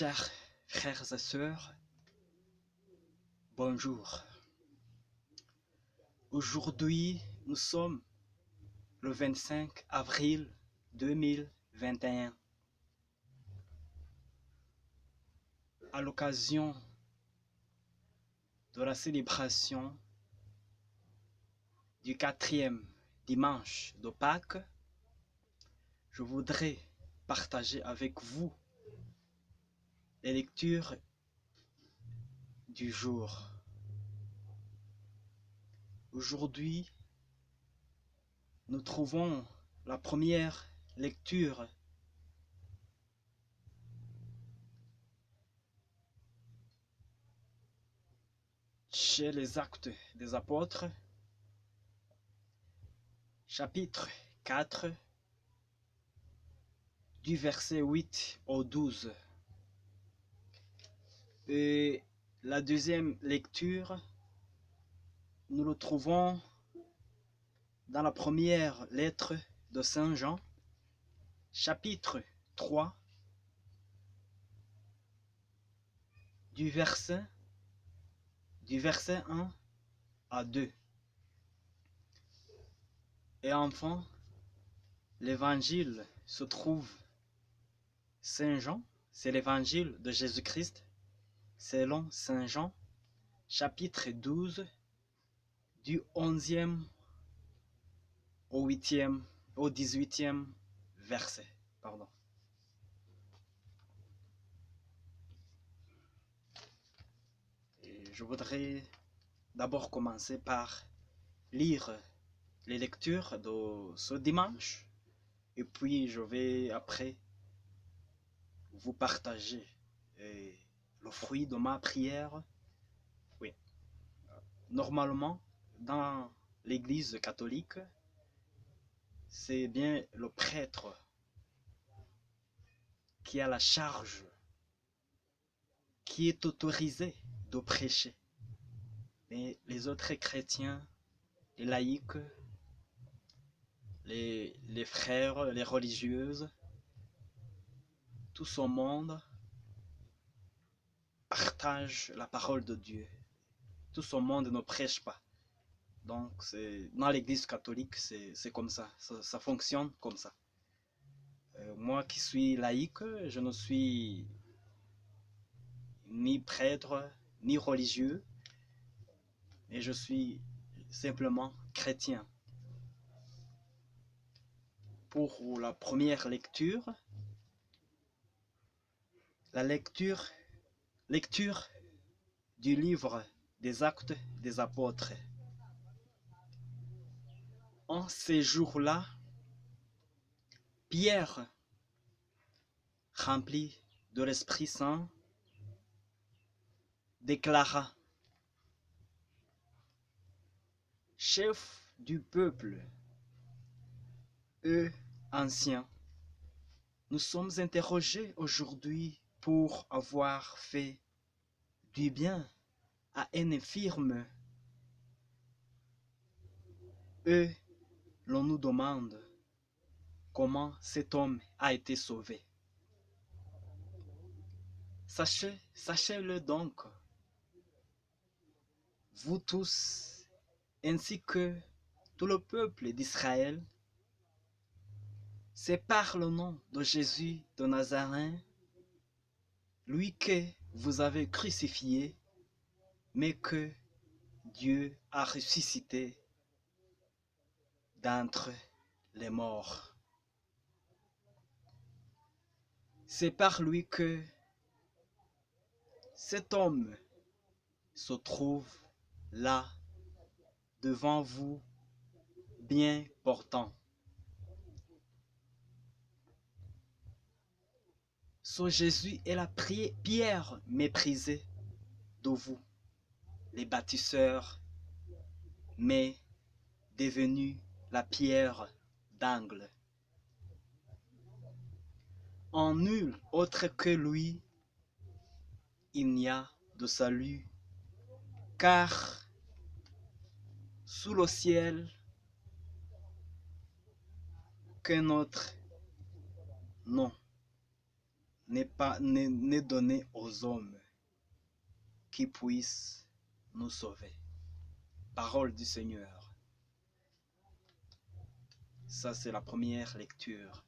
Chers frères et sœurs, bonjour. Aujourd'hui, nous sommes le 25 avril 2021. À l'occasion de la célébration du 4e dimanche de Pâques, je voudrais partager avec vous les lectures du jour. Aujourd'hui, nous trouvons la première lecture chez les Actes des Apôtres, chapitre 4, du verset 8 au 12. Et la deuxième lecture, nous le trouvons dans la première lettre de Saint Jean, chapitre 3, du verset 1 à 2. Et enfin, l'évangile se trouve Saint Jean, c'est l'évangile de Jésus-Christ selon Saint Jean, chapitre 12, du 11e au 18e verset. Et je voudrais d'abord commencer par lire les lectures de ce dimanche, et puis je vais après vous partager le fruit de ma prière. Oui. Normalement, dans l'Église catholique, c'est bien le prêtre qui a la charge, qui est autorisé de prêcher. Mais les autres chrétiens, les laïcs, les frères, les religieuses, tout ce monde partage la parole de Dieu. Tout ce monde ne prêche pas. Donc, dans l'Église catholique, c'est comme ça. Ça fonctionne comme ça. Moi qui suis laïque, je ne suis ni prêtre, ni religieux, mais je suis simplement chrétien. Pour la première lecture, la lecture du livre des Actes des Apôtres. En ces jours-là, Pierre, rempli de l'Esprit Saint, déclara: Chefs du peuple, eux anciens, nous sommes interrogés aujourd'hui pour avoir fait du bien à un infirme. Eux, l'on nous demande comment cet homme a été sauvé. Sachez-le donc, vous tous, ainsi que tout le peuple d'Israël, c'est par le nom de Jésus de Nazareth, lui que vous avez crucifié, mais que Dieu a ressuscité d'entre les morts. C'est par lui que cet homme se trouve là, devant vous, bien portant. Ce Jésus est la pierre méprisée de vous, les bâtisseurs, mais devenu la pierre d'angle. En nul autre que lui, il n'y a de salut, car sous le ciel, qu'un autre nom n'est donné aux hommes qui puissent nous sauver. Parole du Seigneur. Ça, c'est la première lecture.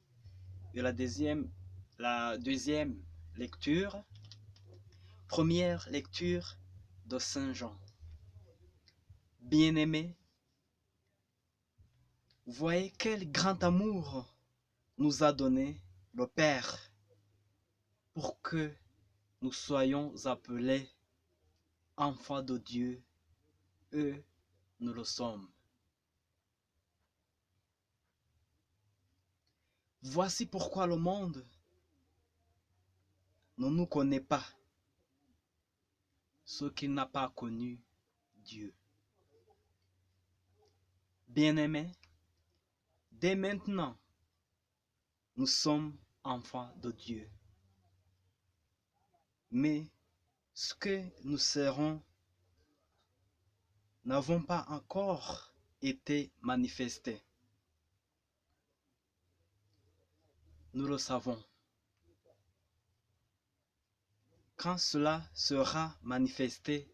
Et la deuxième lecture, première lecture de Saint Jean. Bien-aimés, voyez quel grand amour nous a donné le Père pour que nous soyons appelés enfants de Dieu, et nous le sommes. Voici pourquoi le monde ne nous connaît pas, ce qu'il n'a pas connu Dieu. Bien-aimés, dès maintenant, nous sommes enfants de Dieu. Mais ce que nous serons n'avons pas encore été manifestés. Nous le savons. Quand cela sera manifesté,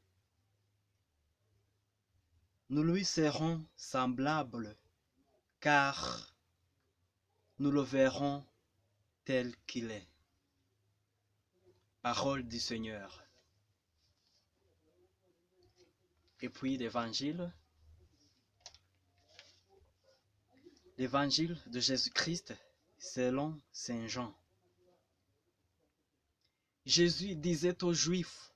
nous lui serons semblables, car nous le verrons tel qu'il est. Parole du Seigneur. Et puis l'évangile de Jésus-Christ selon Saint Jean. Jésus disait aux Juifs,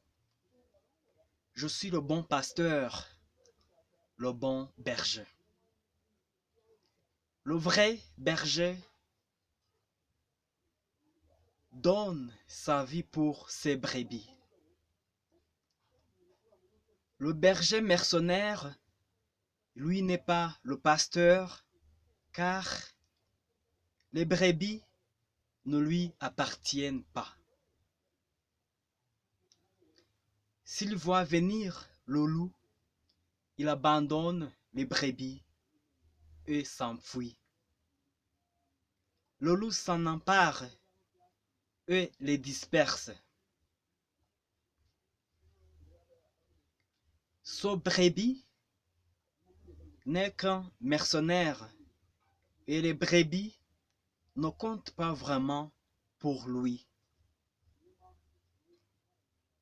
« Je suis le bon pasteur, le bon berger. » Le vrai berger donne sa vie pour ses brebis. Le berger mercenaire, lui, n'est pas le pasteur, car les brebis ne lui appartiennent pas. S'il voit venir le loup, il abandonne les brebis et s'enfuit. Le loup s'en empare et les disperse. Ce brebis n'est qu'un mercenaire et les brebis ne comptent pas vraiment pour lui.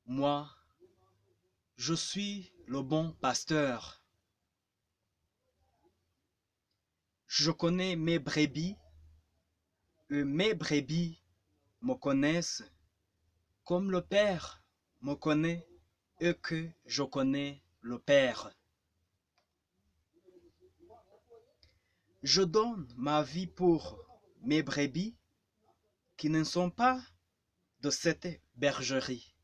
Moi, je suis le bon pasteur. Je connais mes brebis et mes brebis me connaissent comme le Père me connaît et que je connais le Père. Je donne ma vie pour mes brebis qui ne sont pas de cette bergerie.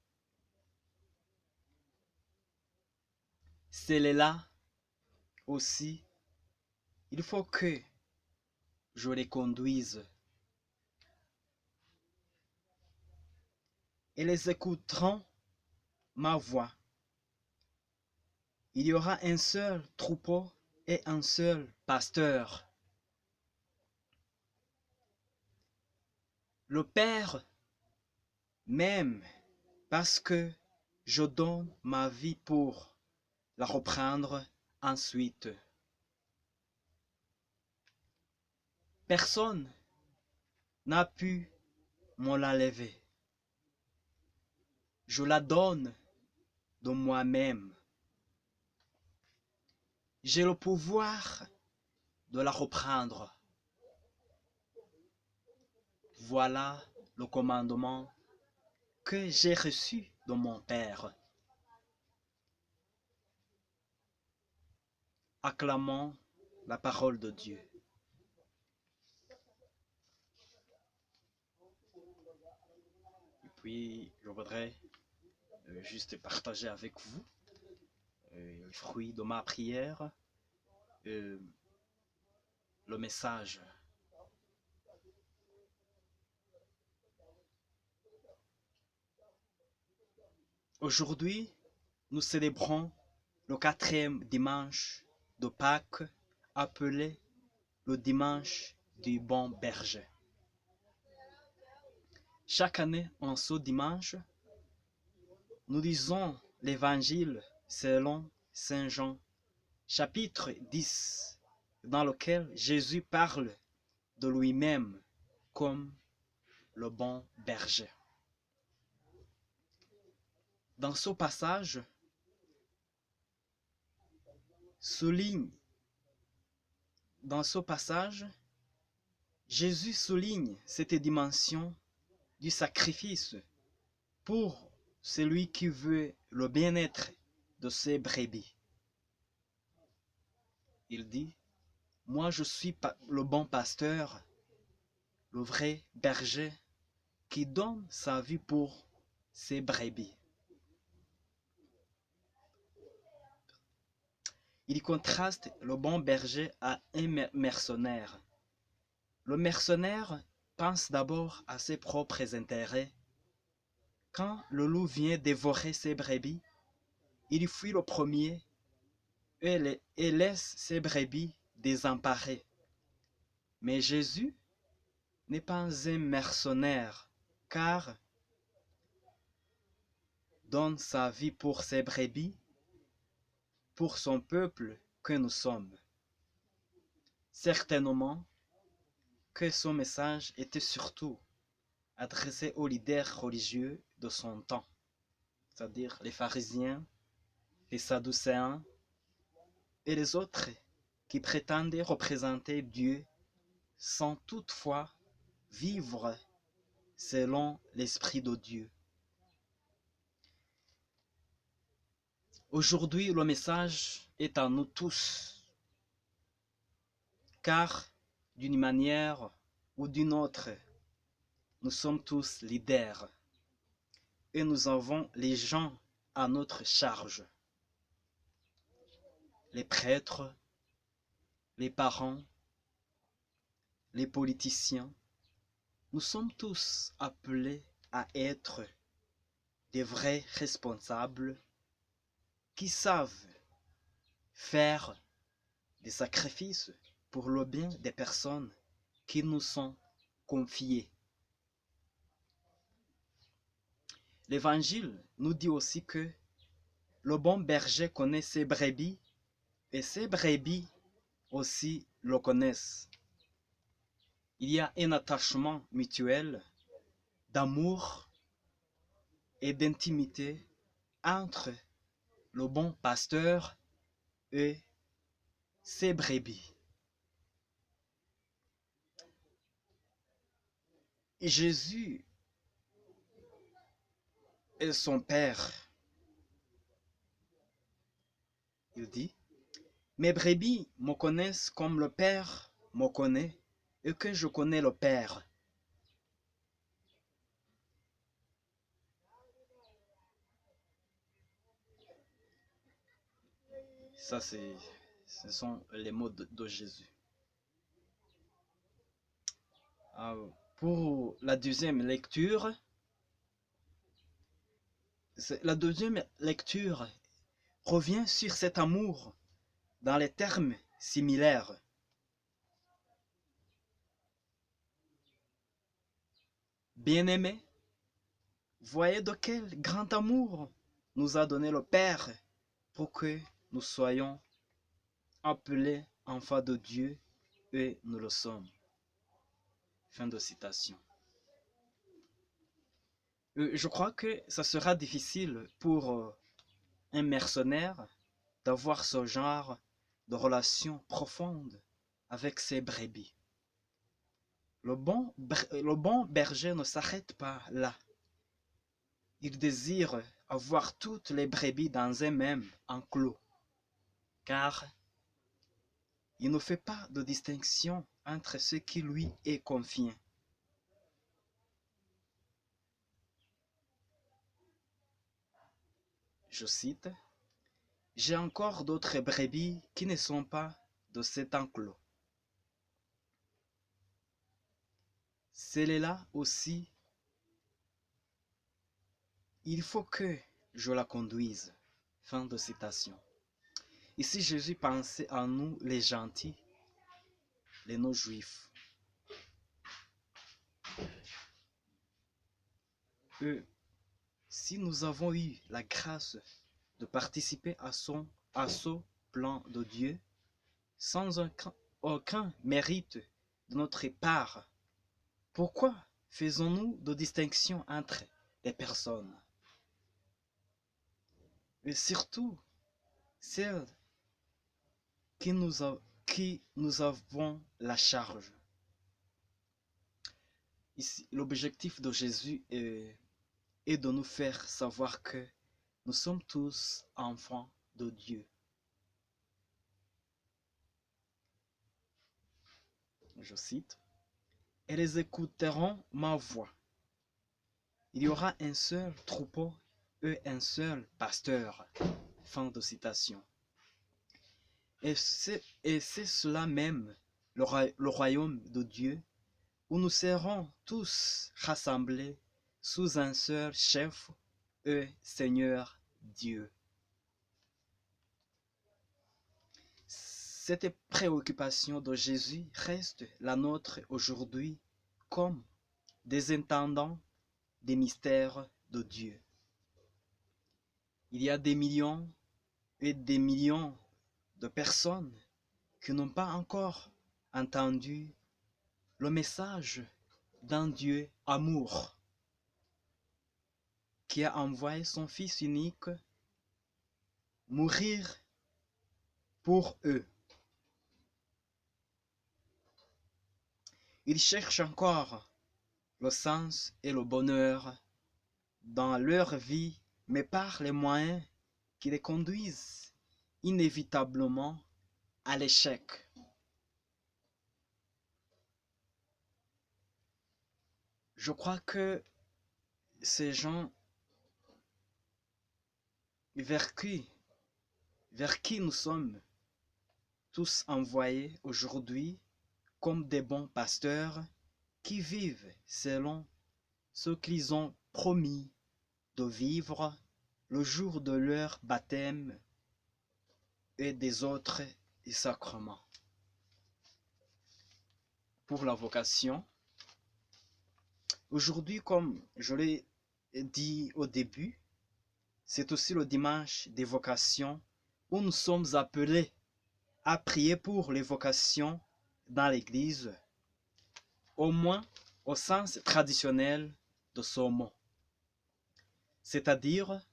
Celles-là aussi, il faut que je les conduise. Et les écouteront ma voix. Il y aura un seul troupeau et un seul pasteur. Le Père m'aime parce que je donne ma vie pour la reprendre ensuite. Personne n'a pu me l'enlever. Je la donne de moi-même. J'ai le pouvoir de la reprendre. Voilà le commandement que j'ai reçu de mon Père. Acclamons la parole de Dieu. Et puis, je voudrais juste partager avec vous le fruit de ma prière, le message. Aujourd'hui, nous célébrons le 4e dimanche de Pâques, appelé le dimanche du bon berger. Chaque année, en ce dimanche, nous lisons l'Évangile selon Saint Jean, chapitre 10, dans lequel Jésus parle de lui-même comme le bon berger. Dans ce passage, Jésus souligne cette dimension du sacrifice pour celui qui veut le bien-être de ses brebis. Il dit, moi je suis le bon pasteur, le vrai berger qui donne sa vie pour ses brebis. Il contraste le bon berger à un mercenaire. Le mercenaire pense d'abord à ses propres intérêts. Quand le loup vient dévorer ses brebis, il fuit le premier et laisse ses brebis désemparées. Mais Jésus n'est pas un mercenaire, car donne sa vie pour ses brebis, pour son peuple que nous sommes. Certainement que son message était surtout adressé aux leaders religieux de son temps, c'est-à-dire les pharisiens, les sadducéens et les autres qui prétendaient représenter Dieu sans toutefois vivre selon l'Esprit de Dieu. Aujourd'hui, le message est à nous tous, car d'une manière ou d'une autre, nous sommes tous leaders et nous avons les gens à notre charge. Les prêtres, les parents, les politiciens, nous sommes tous appelés à être des vrais responsables qui savent faire des sacrifices pour le bien des personnes qui nous sont confiées. L'Évangile nous dit aussi que le bon berger connaît ses brebis et ses brebis aussi le connaissent. Il y a un attachement mutuel d'amour et d'intimité entre le bon pasteur et ses brebis. Et Jésus est son Père. Il dit, mes brebis me connaissent comme le Père me connaît et que je connais le Père. Ça, ce sont les mots de Jésus. Pour la deuxième lecture revient sur cet amour dans les termes similaires. Bien-aimés, voyez de quel grand amour nous a donné le Père pour que nous soyons appelés enfants de Dieu et nous le sommes. Fin de citation. Je crois que ça sera difficile pour un mercenaire d'avoir ce genre de relation profonde avec ses brebis. Le bon berger ne s'arrête pas là. Il désire avoir toutes les brebis dans un même enclos, car il ne fait pas de distinction entre ce qui lui est confié. Je cite, « J'ai encore d'autres brebis qui ne sont pas de cet enclos. Celle-là aussi, il faut que je la conduise. » Fin de citation. Ici, Jésus pensait à nous, les gentils, les non-juifs. si nous avons eu la grâce de participer à ce plan de Dieu, sans aucun mérite de notre part, pourquoi faisons-nous de distinction entre les personnes? Et surtout, celles qui nous avons la charge. Ici, l'objectif de Jésus est de nous faire savoir que nous sommes tous enfants de Dieu. Je cite, « Elles écouteront ma voix. Il y aura un seul troupeau et un seul pasteur. » Fin de citation. Et c'est cela même, le royaume de Dieu, où nous serons tous rassemblés sous un seul chef et Seigneur Dieu. Cette préoccupation de Jésus reste la nôtre aujourd'hui comme des intendants des mystères de Dieu. Il y a des millions et des millions de personnes qui n'ont pas encore entendu le message d'un Dieu amour qui a envoyé son Fils unique mourir pour eux. Ils cherchent encore le sens et le bonheur dans leur vie, mais par les moyens qui les conduisent inévitablement à l'échec. Je crois que ces gens vers qui nous sommes tous envoyés aujourd'hui comme des bons pasteurs qui vivent selon ce qu'ils ont promis de vivre le jour de leur baptême et des autres sacrements. Pour la vocation, aujourd'hui, comme je l'ai dit au début, c'est aussi le dimanche des vocations où nous sommes appelés à prier pour les vocations dans l'Église, au moins au sens traditionnel de ce mot. C'est-à-dire,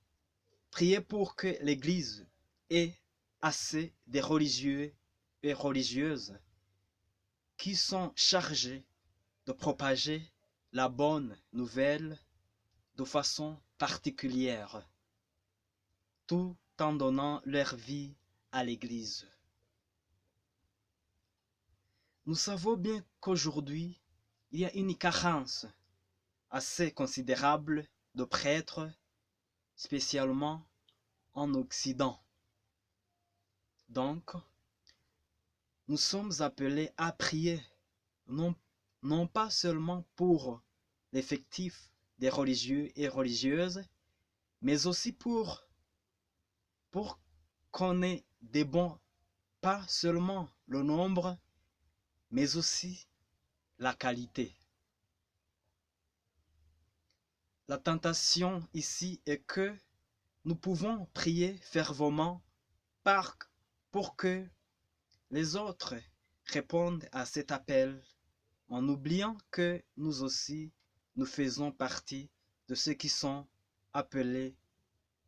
prier pour que l'Église ait assez de religieux et religieuses qui sont chargés de propager la bonne nouvelle de façon particulière, tout en donnant leur vie à l'Église. Nous savons bien qu'aujourd'hui, il y a une carence assez considérable de prêtres, spécialement en Occident. Donc, nous sommes appelés à prier, non pas seulement pour l'effectif des religieux et religieuses, mais aussi pour qu'on ait des bons, pas seulement le nombre, mais aussi la qualité. La tentation ici est que nous pouvons prier fervemment pour que les autres répondent à cet appel en oubliant que nous aussi, nous faisons partie de ceux qui sont appelés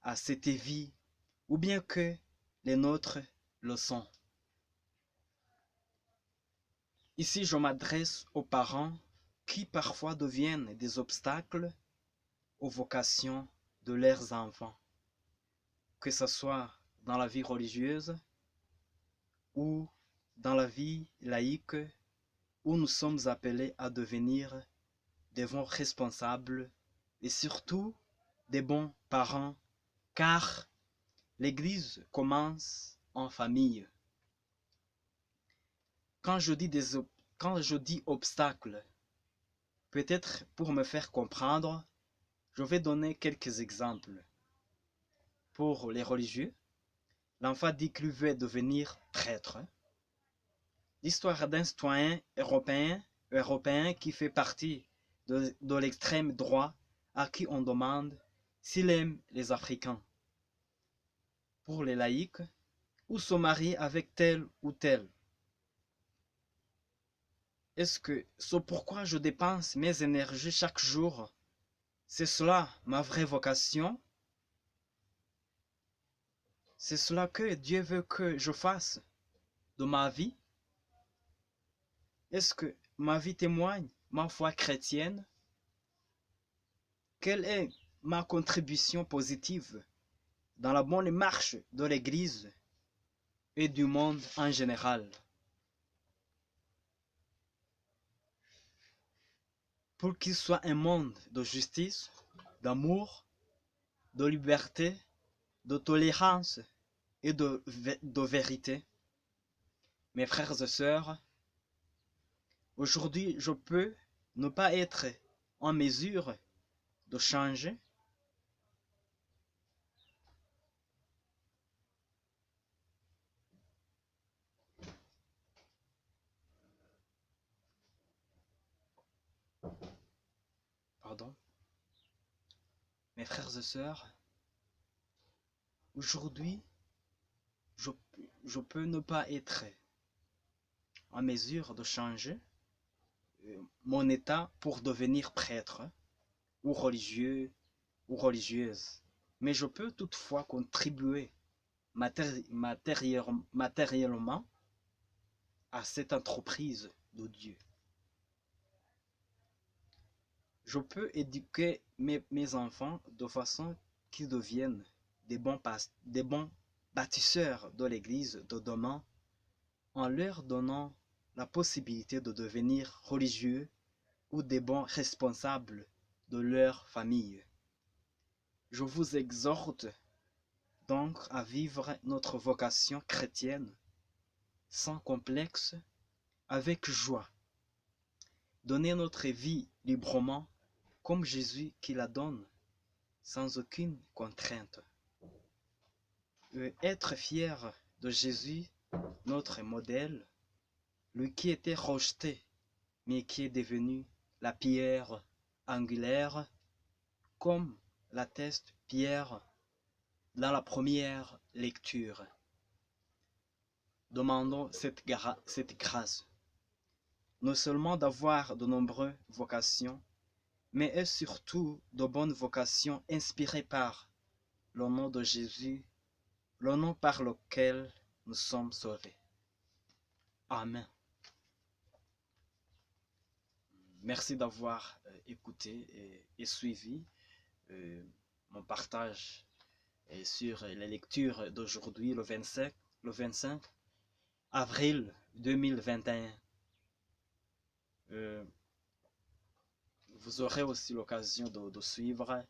à cette vie, ou bien que les nôtres le sont. Ici, je m'adresse aux parents qui parfois deviennent des obstacles aux vocations de leurs enfants, que ce soit dans la vie religieuse ou dans la vie laïque, où nous sommes appelés à devenir des bons responsables et surtout des bons parents, car l'Église commence en famille. Quand je dis obstacles, peut-être pour me faire comprendre, je vais donner quelques exemples. Pour les religieux, l'enfant dit qu'il veut devenir prêtre. L'histoire d'un citoyen européen qui fait partie de l'extrême droit à qui on demande s'il aime les Africains, pour les laïcs, ou se marier avec tel ou tel. Est-ce que ce pourquoi je dépense mes énergies chaque jour, c'est cela ma vraie vocation? C'est cela que Dieu veut que je fasse de ma vie? Est-ce que ma vie témoigne ma foi chrétienne? Quelle est ma contribution positive dans la bonne marche de l'Église et du monde en général? Pour qu'il soit un monde de justice, d'amour, de liberté, de tolérance et de vérité. Mes frères et sœurs, aujourd'hui je peux ne pas être en mesure de changer. Pardon. Mes frères et sœurs, aujourd'hui je peux ne pas être en mesure de changer mon état pour devenir prêtre ou religieux ou religieuse. Mais je peux toutefois contribuer matériellement à cette entreprise de Dieu. Je peux éduquer mes enfants de façon qu'ils deviennent des bons bâtisseurs de l'Église de demain en leur donnant la possibilité de devenir religieux ou des bons responsables de leur famille. Je vous exhorte donc à vivre notre vocation chrétienne sans complexe, avec joie. Donner notre vie librement comme Jésus qui la donne, sans aucune contrainte. Être fier de Jésus, notre modèle, lui qui était rejeté, mais qui est devenu la pierre angulaire, comme l'atteste Pierre dans la première lecture. Demandons cette grâce, non seulement d'avoir de nombreuses vocations, mais surtout de bonnes vocations inspirées par le nom de Jésus, le nom par lequel nous sommes sauvés. Amen. Merci d'avoir écouté et suivi mon partage sur les lectures d'aujourd'hui, le 25 avril 2021. Vous aurez aussi l'occasion de suivre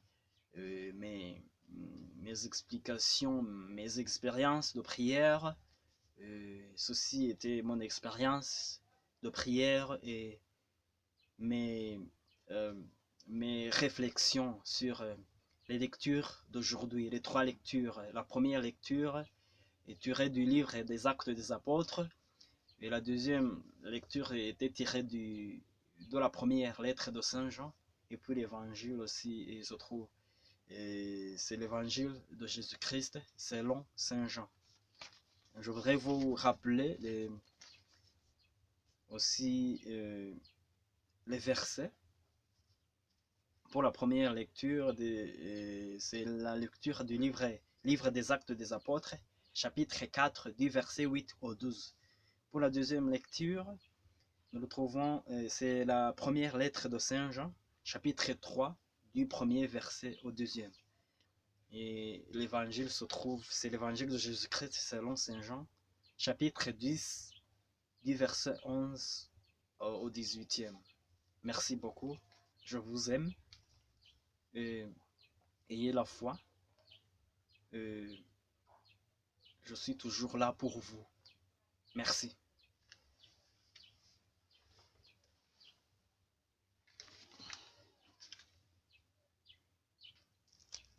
mes explications, mes expériences de prière. Ceci était mon expérience de prière et mes réflexions sur les lectures d'aujourd'hui, les 3 lectures. La première lecture est tirée du livre des Actes des Apôtres et la deuxième lecture était tirée de la première lettre de Saint Jean, et puis l'évangile aussi se trouve. Et c'est l'évangile de Jésus-Christ selon Saint Jean. Je voudrais vous rappeler aussi les versets. Pour la première lecture, c'est la lecture du livre des Actes des Apôtres, chapitre 4, du verset 8 au 12. Pour la deuxième lecture, nous le trouvons, c'est la première lettre de Saint Jean, chapitre 3, du premier verset au deuxième. Et l'évangile se trouve, c'est l'évangile de Jésus-Christ selon Saint Jean, chapitre 10, du verset 11 au 18e. Merci beaucoup, je vous aime. Ayez la foi. Je suis toujours là pour vous. Merci.